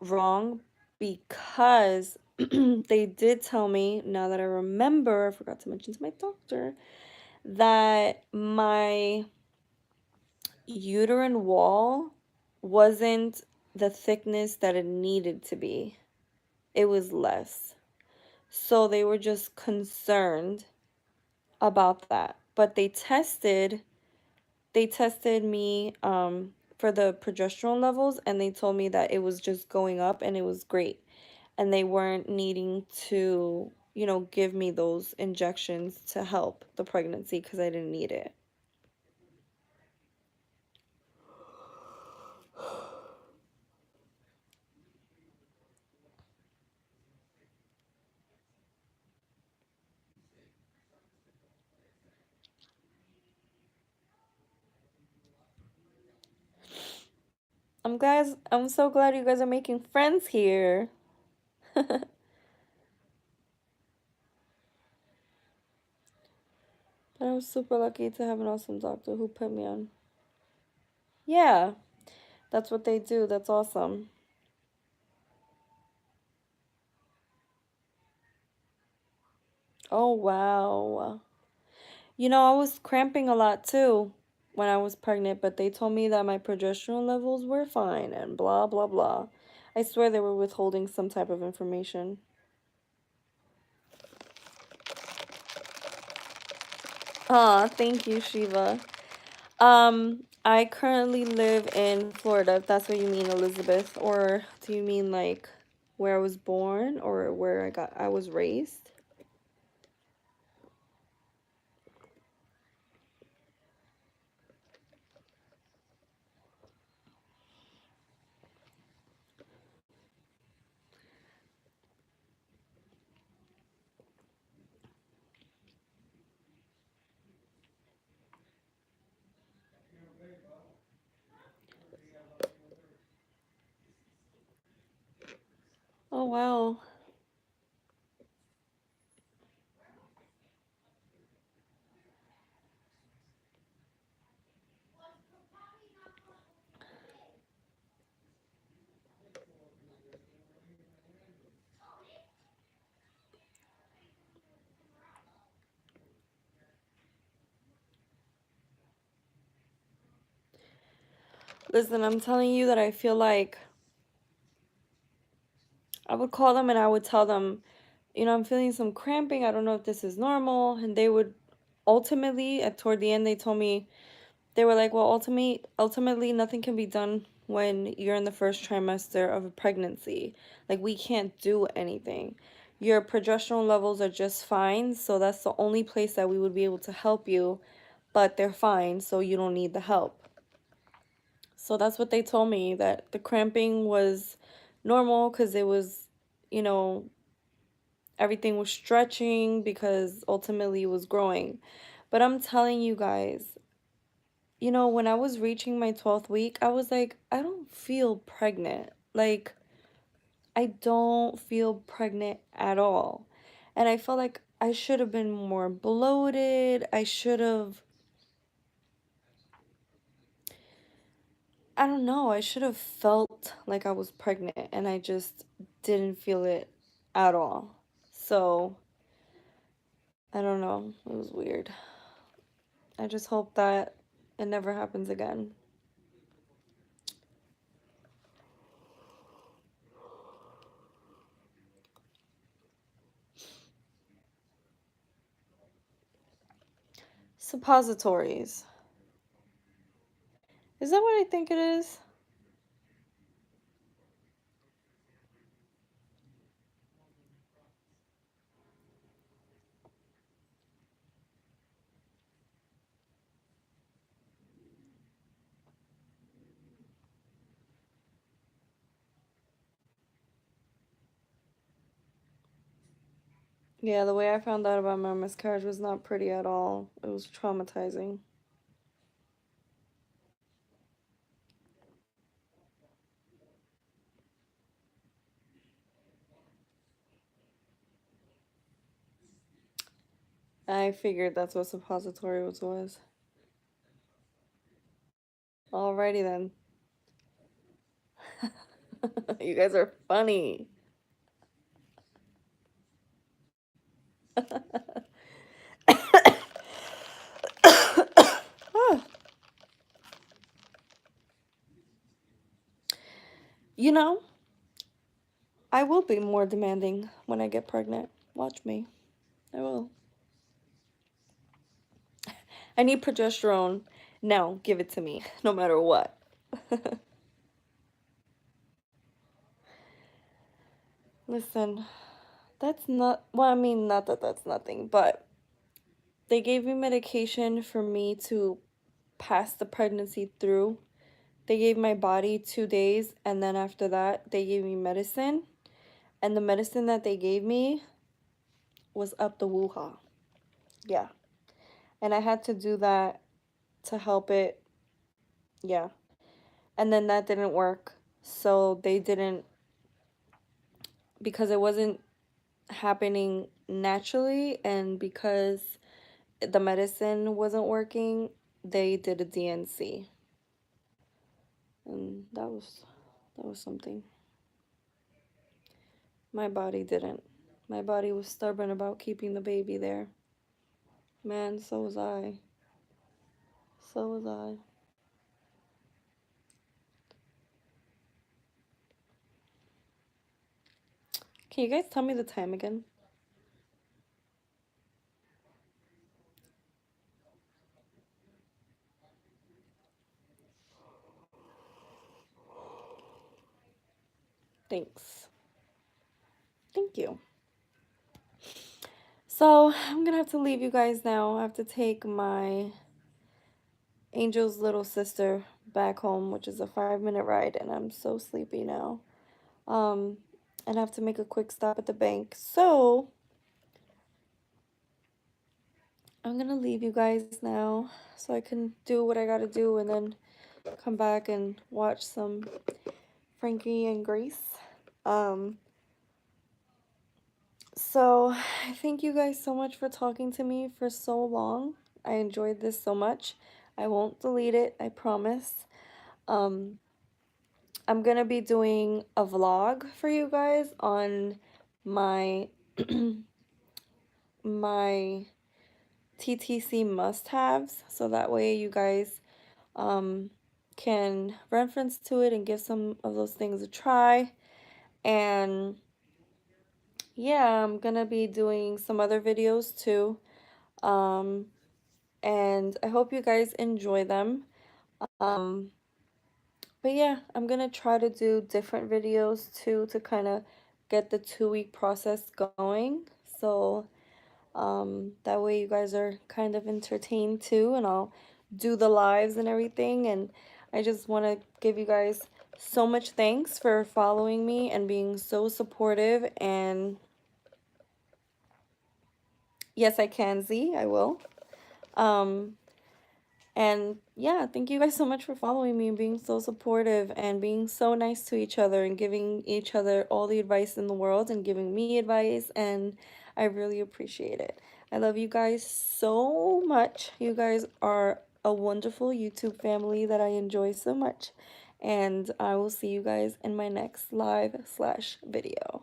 wrong because they did tell me, now that I remember, I forgot to mention to my doctor, that my uterine wall wasn't the thickness that it needed to be. It was less. So they were just concerned about that. But they tested me for the progesterone levels and they told me that it was just going up and it was great. And they weren't needing to, give me those injections to help the pregnancy because I didn't need it. I'm so glad you guys are making friends here. But I was super lucky to have an awesome doctor who put me on. Yeah, that's what they do. That's awesome. Oh, wow. I was cramping a lot too when I was pregnant, but they told me that my progesterone levels were fine and blah, blah, blah. I swear they were withholding some type of information. Aw, thank you, Shiva. I currently live in Florida, if that's what you mean, Elizabeth. Or do you mean like where I was born or where I was raised? Oh, wow. Listen, I'm telling you that I feel like I would call them and I would tell them, I'm feeling some cramping. I don't know if this is normal. And they would ultimately, toward the end, they told me, they were like, well, ultimately, nothing can be done when you're in the first trimester of a pregnancy. Like, we can't do anything. Your progesterone levels are just fine. So that's the only place that we would be able to help you. But they're fine. So you don't need the help. So that's what they told me, that the cramping was normal because it was, you know, everything was stretching because ultimately it was growing. But I'm telling you guys, when I was reaching my 12th week, I was like, I don't feel pregnant. Like, I don't feel pregnant at all. And I felt like I should have been more bloated. I don't know, I should have felt like I was pregnant and I just didn't feel it at all. So, I don't know. It was weird. I just hope that it never happens again. Suppositories. Is that what I think it is? Yeah, the way I found out about my miscarriage was not pretty at all. It was traumatizing. I figured that's what suppository was. Alrighty then. You guys are funny. You know, I will be more demanding when I get pregnant. Watch me. I will. I need progesterone. Now, give it to me, no matter what. Listen, that's not, well, I mean, not that that's nothing, but they gave me medication for me to pass the pregnancy through. They gave my body 2 days, and then after that, they gave me medicine. And the medicine that they gave me was up the woo-ha. Yeah. And I had to do that to help it. Yeah. And then that didn't work. So they didn't, because it wasn't happening naturally and because the medicine wasn't working, they did a DNC. And that was something. My body didn't. My body was stubborn about keeping the baby there. Man, so was I. So was I. Can you guys tell me the time again? Thanks. Thank you. So, I'm gonna have to leave you guys now. I have to take my Angel's little sister back home, which is a 5-minute ride, and I'm so sleepy now. Um, and I have to make a quick stop at the bank. So, I'm gonna leave you guys now so I can do what I gotta do and then come back and watch some Frankie and Grace. Um, so thank you guys so much for talking to me for so long. I enjoyed this so much. I won't delete it, I promise. Um, I'm gonna be doing a vlog for you guys on my my TTC must-haves, so that way you guys um, can reference to it and give some of those things a try. And yeah, I'm gonna be doing some other videos too. Um, and I hope you guys enjoy them. Um, but yeah, I'm gonna try to do different videos too to kind of get the 2-week process going. So that way you guys are kind of entertained too, and I'll do the lives and everything. And I just want to give you guys so much thanks for following me and being so supportive. And yes, I can, Z, I will. Um, And yeah, thank you guys so much for following me and being so supportive and being so nice to each other and giving each other all the advice in the world and giving me advice. And I really appreciate it. I love you guys so much. You guys are a wonderful YouTube family that I enjoy so much. And I will see you guys in my next live/video.